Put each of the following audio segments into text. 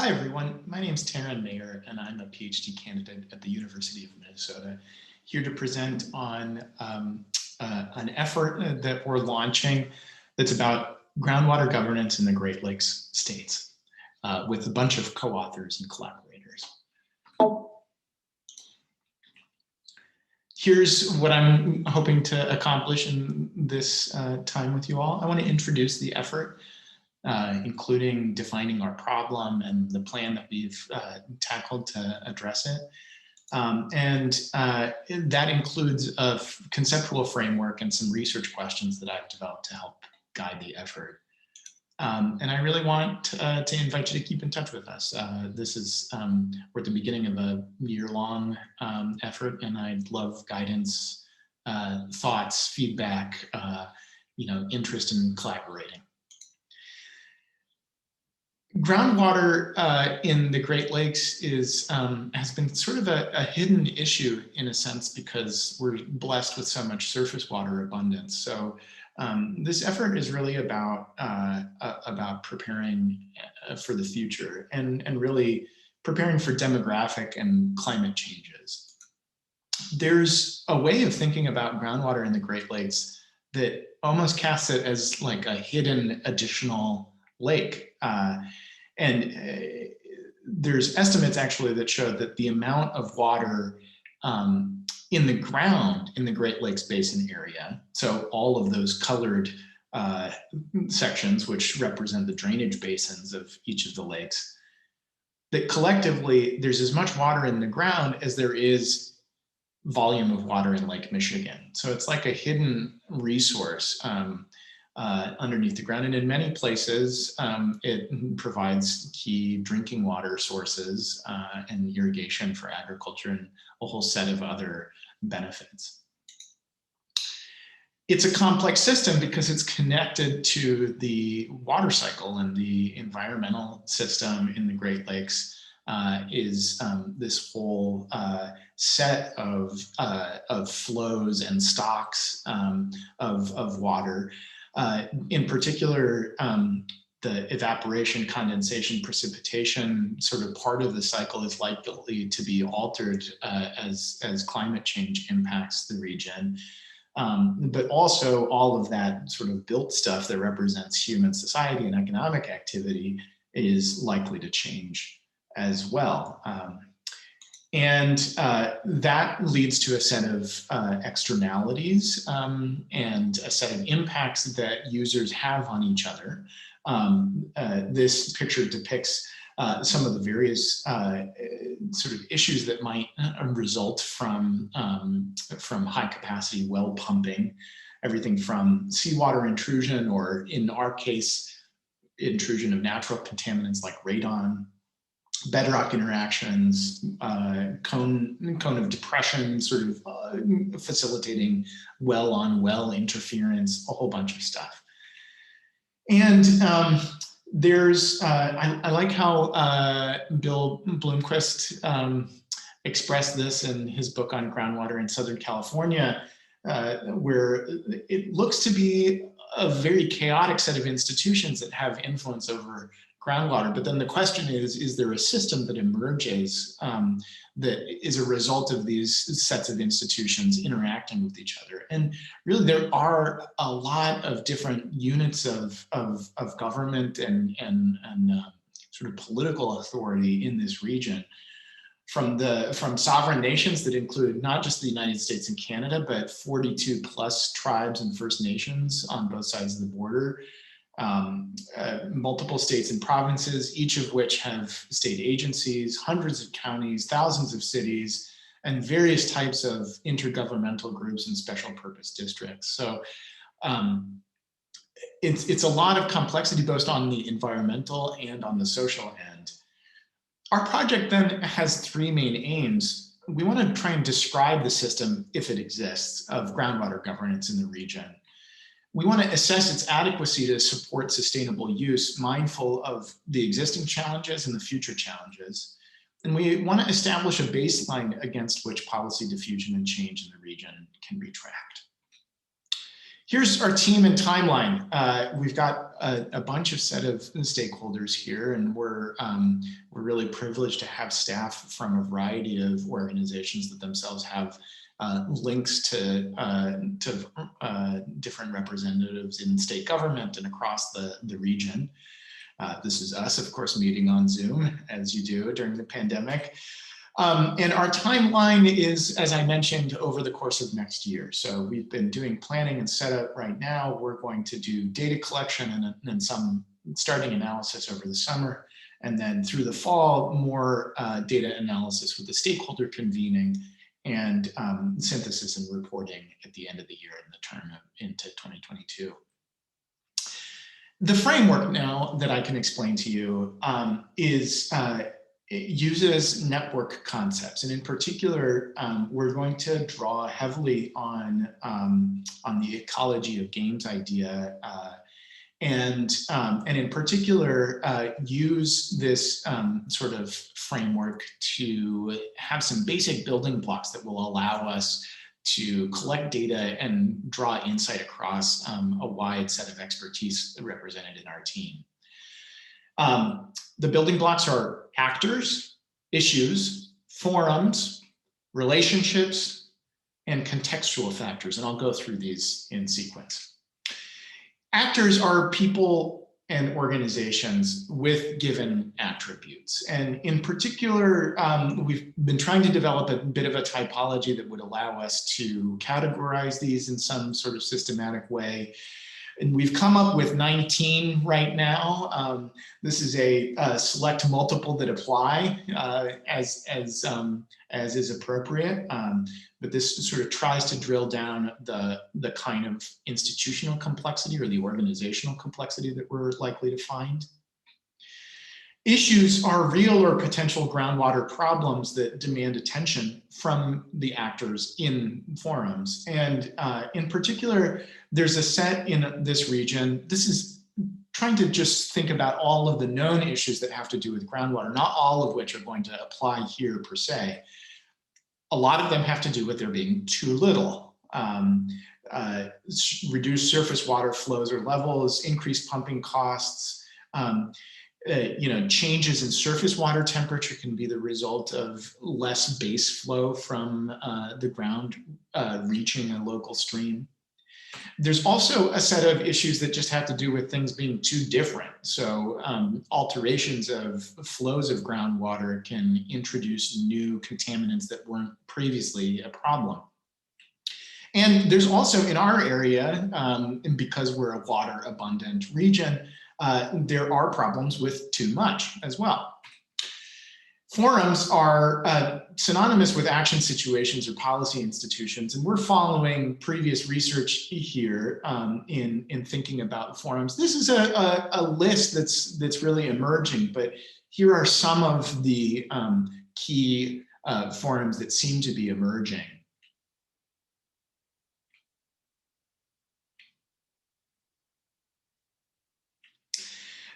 Hi, everyone. My name is Taryn Mayer, and I'm a PhD candidate at the University of Minnesota, here to present on an effort that we're launching that's about groundwater governance in the Great Lakes states with a bunch of co-authors and collaborators. Here's what I'm hoping to accomplish in this time with you all. I want to introduce the effort, including defining our problem and the plan that we've tackled to address it. That includes a conceptual framework and some research questions that I've developed to help guide the effort. And I really want to invite you to keep in touch with us. This is, we're at the beginning of a year-long effort, and I'd love guidance, thoughts, feedback, interest in collaborating. Groundwater in the Great Lakes has been sort of a hidden issue in a sense because we're blessed with so much surface water abundance. So this effort is really about preparing for the future and really preparing for demographic and climate changes. There's a way of thinking about groundwater in the Great Lakes that almost casts it as like a hidden additional lake. There's estimates actually that show that the amount of water in the ground in the Great Lakes Basin area, so all of those colored sections which represent the drainage basins of each of the lakes, that collectively there's as much water in the ground as there is volume of water in Lake Michigan. So it's like a hidden resource underneath the ground. And in many places, it provides key drinking water sources and irrigation for agriculture and a whole set of other benefits. It's a complex system because it's connected to the water cycle, and the environmental system in the Great Lakes is this whole set of flows and stocks of water. In particular, the evaporation, condensation, precipitation sort of part of the cycle is likely to be altered as climate change impacts the region. But also all of that sort of built stuff that represents human society and economic activity is likely to change as well. That leads to a set of externalities and a set of impacts that users have on each other. This picture depicts some of the various sort of issues that might result from high capacity well pumping, everything from seawater intrusion, or in our case, intrusion of natural contaminants like radon, bedrock interactions, cone of depression, sort of facilitating well-on-well interference, a whole bunch of stuff. And there's, I like how Bill Bloomquist expressed this in his book on groundwater in Southern California, where it looks to be a very chaotic set of institutions that have influence over groundwater. But then the question is there a system that emerges that is a result of these sets of institutions interacting with each other? And really there are a lot of different units of government and sort of political authority in this region, from sovereign nations that include not just the United States and Canada, but 42 plus tribes and First Nations on both sides of the border, multiple states and provinces, each of which have state agencies, hundreds of counties, thousands of cities, and various types of intergovernmental groups and special purpose districts. So it's a lot of complexity both on the environmental and on the social end. Our project then has three main aims. We want to try and describe the system, if it exists, of groundwater governance in the region. We want to assess its adequacy to support sustainable use, mindful of the existing challenges and the future challenges. And we want to establish a baseline against which policy diffusion and change in the region can be tracked. Here's our team and timeline. We've got a bunch of set of stakeholders here, and we're really privileged to have staff from a variety of organizations that themselves have links to different representatives in state government and across the region. This is us, of course, meeting on Zoom, as you do during the pandemic. And our timeline is, as I mentioned, over the course of next year. So we've been doing planning and setup right now. We're going to do data collection and some starting analysis over the summer. And then through the fall, more data analysis with the stakeholder convening and synthesis and reporting at the end of the year in the term into 2022. The framework now that I can explain to you it uses network concepts, and in particular, we're going to draw heavily on the ecology of games idea, and in particular, use this sort of framework to have some basic building blocks that will allow us to collect data and draw insight across a wide set of expertise represented in our team. The building blocks are actors, issues, forums, relationships, and contextual factors, and I'll go through these in sequence. Actors are people and organizations with given attributes, and in particular, we've been trying to develop a bit of a typology that would allow us to categorize these in some sort of systematic way. And we've come up with 19 right now. This is a select multiple that apply as is appropriate. But this sort of tries to drill down the kind of institutional complexity or the organizational complexity that we're likely to find. Issues are real or potential groundwater problems that demand attention from the actors in forums. And in particular, there's a set in this region. This is trying to just think about all of the known issues that have to do with groundwater, not all of which are going to apply here per se. A lot of them have to do with there being too little. Reduced surface water flows or levels, increased pumping costs, changes in surface water temperature can be the result of less base flow from the ground reaching a local stream. There's also a set of issues that just have to do with things being too different. So alterations of flows of groundwater can introduce new contaminants that weren't previously a problem. And there's also in our area, and because we're a water abundant region, there are problems with too much as well. Forums are synonymous with action situations or policy institutions, and we're following previous research here in thinking about forums. This is a list that's really emerging, but here are some of the key forums that seem to be emerging.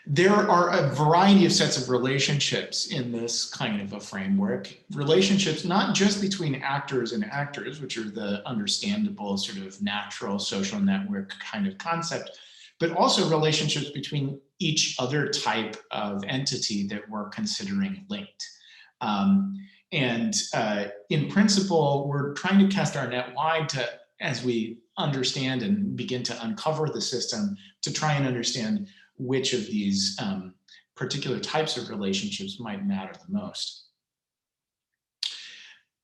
There are a variety of sets of relationships in this kind of a framework. Relationships not just between actors and actors, which are the understandable sort of natural social network kind of concept, but also relationships between each other type of entity that we're considering linked. In principle, we're trying to cast our net wide to, as we understand and begin to uncover the system, to try and understand which of these particular types of relationships might matter the most.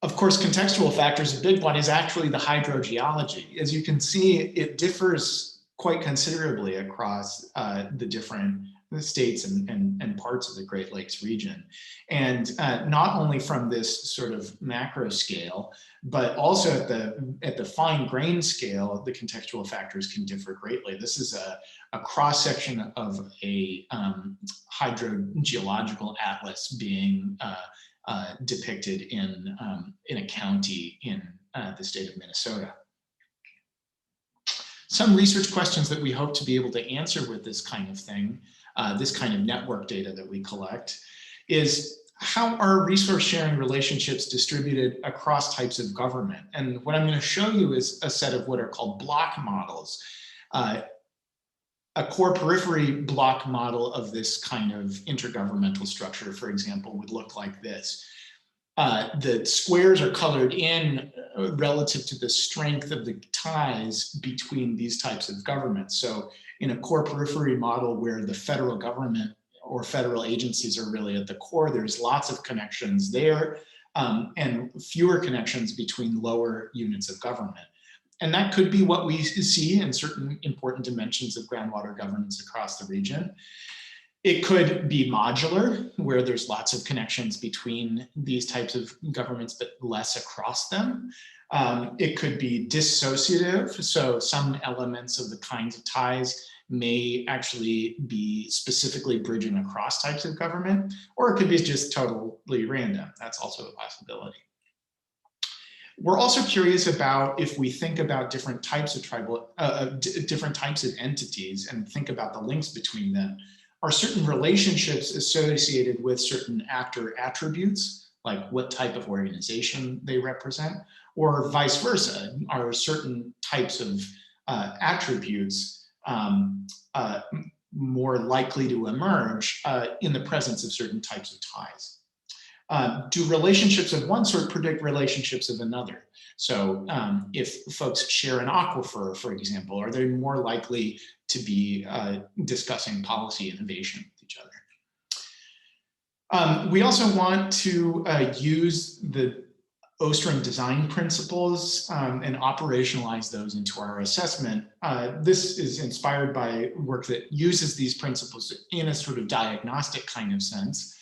Of course, contextual factors, a big one is actually the hydrogeology. As you can see, it differs quite considerably across the different states and parts of the Great Lakes region. And not only from this sort of macro scale, but also at the fine grain scale, the contextual factors can differ greatly. This is a cross-section of a hydrogeological atlas being depicted in a county in the state of Minnesota. Some research questions that we hope to be able to answer with this kind of thing, this kind of network data that we collect, is how are resource sharing relationships distributed across types of government? And what I'm going to show you is a set of what are called block models. A core periphery block model of this kind of intergovernmental structure, for example, would look like this. The squares are colored in relative to the strength of the ties between these types of governments. So in a core periphery model where the federal government or federal agencies are really at the core, there's lots of connections there and fewer connections between lower units of government. And that could be what we see in certain important dimensions of groundwater governance across the region. It could be modular, where there's lots of connections between these types of governments, but less across them. It could be dissociative, so some elements of the kinds of ties may actually be specifically bridging across types of government, or it could be just totally random. That's also a possibility. We're also curious about if we think about different types of different types of entities and think about the links between them. Are certain relationships associated with certain actor attributes, like what type of organization they represent, or vice versa? Are certain types of attributes more likely to emerge in the presence of certain types of ties? Do relationships of one sort predict relationships of another? So if folks share an aquifer, for example, are they more likely to be discussing policy innovation with each other? We also want to use the Ostrom design principles and operationalize those into our assessment. This is inspired by work that uses these principles in a sort of diagnostic kind of sense.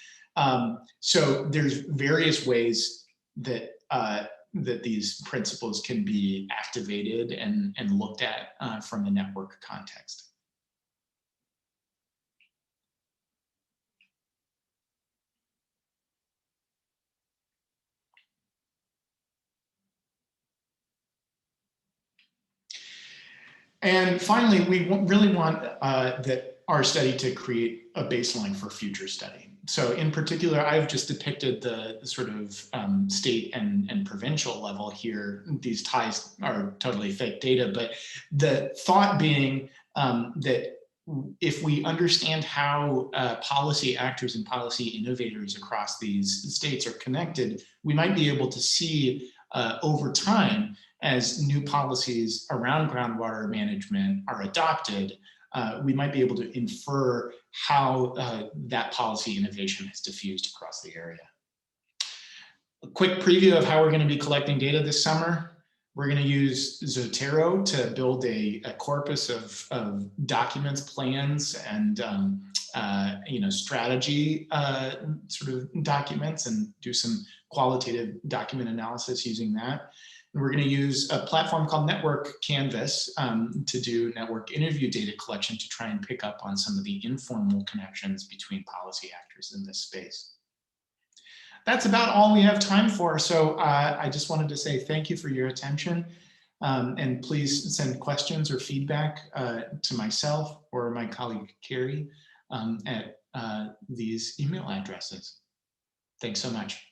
So there's various ways that that these principles can be activated and looked at from a network context. And finally, we really want that our study to create a baseline for future study. So in particular, I've just depicted the sort of state and provincial level here. These ties are totally fake data, but the thought being that if we understand how policy actors and policy innovators across these states are connected, we might be able to see over time, as new policies around groundwater management are adopted, we might be able to infer how that policy innovation has diffused across the area. A quick preview of how we're going to be collecting data this summer. We're going to use Zotero to build a corpus of documents, plans, and strategy sort of documents, and do some qualitative document analysis using that. And we're going to use a platform called Network Canvas to do network interview data collection to try and pick up on some of the informal connections between policy actors in this space. That's about all we have time for. So I just wanted to say thank you for your attention. And please send questions or feedback to myself or my colleague Carrie at these email addresses. Thanks so much.